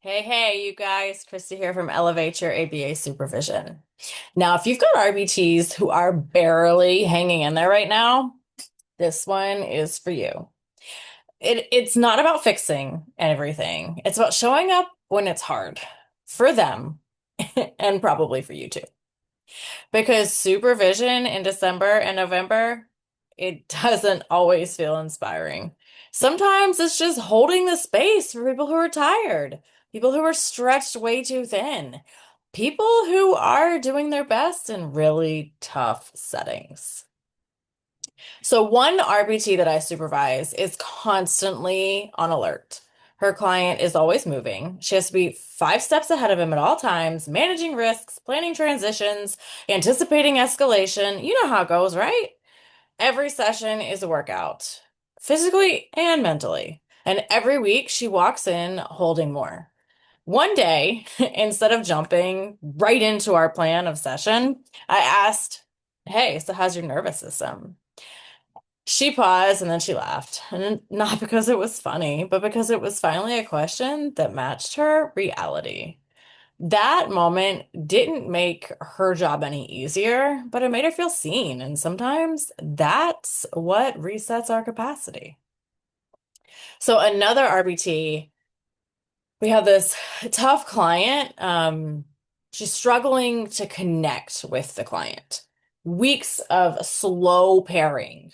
Hey, you guys, Krista here from Elevate Your ABA Supervision. Now, if you've got RBTs who are barely hanging in there right now, this one is for you. It's not about fixing everything. It's about showing up when it's hard for them and probably for you too. Because supervision in December and November, it doesn't always feel inspiring. Sometimes it's just holding the space for people who are tired, people who are stretched way too thin, people who are doing their best in really tough settings. So, one RBT that I supervise is constantly on alert. Her client is always moving. She has to be 5 steps ahead of him at all times, managing risks, planning transitions, anticipating escalation. You know how it goes, right? Every session is a workout, physically and mentally. And every week she walks in holding more. One day, instead of jumping right into our plan of session, I asked, "Hey, so how's your nervous system?" She paused and then she laughed. And not because it was funny, but because it was finally a question that matched her reality. That moment didn't make her job any easier, but it made her feel seen. And sometimes that's what resets our capacity. So, another RBT, we have this tough client. She's struggling to connect with the client. Weeks of slow pairing.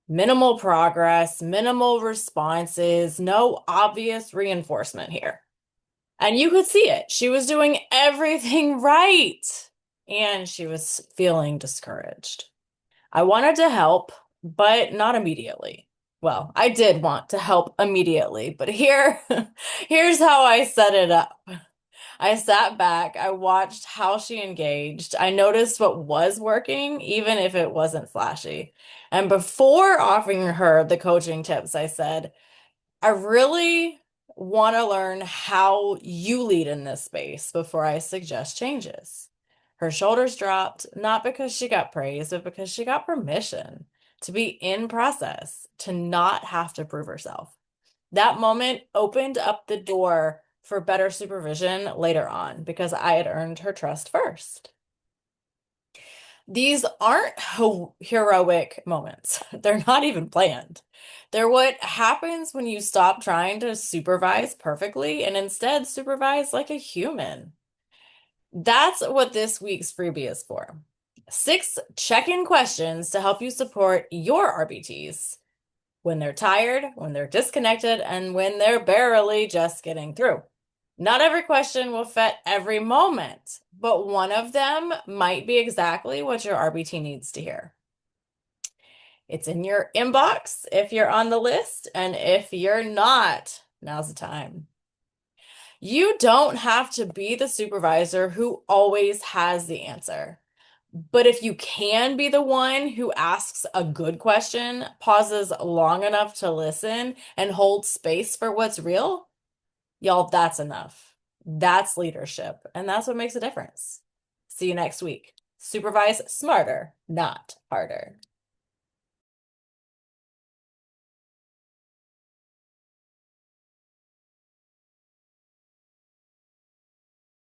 Minimal progress, minimal responses, no obvious reinforcement here. And you could see it. She was doing everything right. And she was feeling discouraged. I wanted to help, but not immediately. Well, I did want to help immediately, but here's how I set it up. I sat back, I watched how she engaged. I noticed what was working, even if it wasn't flashy. And before offering her the coaching tips, I said, I really want to learn how you lead in this space before I suggest changes. Her shoulders dropped, not because she got praise, but because she got permission to be in process, to not have to prove herself. That moment opened up the door for better supervision later on because I had earned her trust first. These aren't heroic moments. They're not even planned. They're what happens when you stop trying to supervise perfectly and instead supervise like a human. That's what this week's freebie is for. 6 check-in questions to help you support your RBTs when they're tired, when they're disconnected, and when they're barely just getting through. Not every question will fit every moment, but one of them might be exactly what your RBT needs to hear. It's in your inbox if you're on the list, and if you're not, now's the time. You don't have to be the supervisor who always has the answer. But if you can be the one who asks a good question, pauses long enough to listen, and holds space for what's real, y'all, that's enough. That's leadership, and that's what makes a difference. See you next week. Supervise smarter, not harder.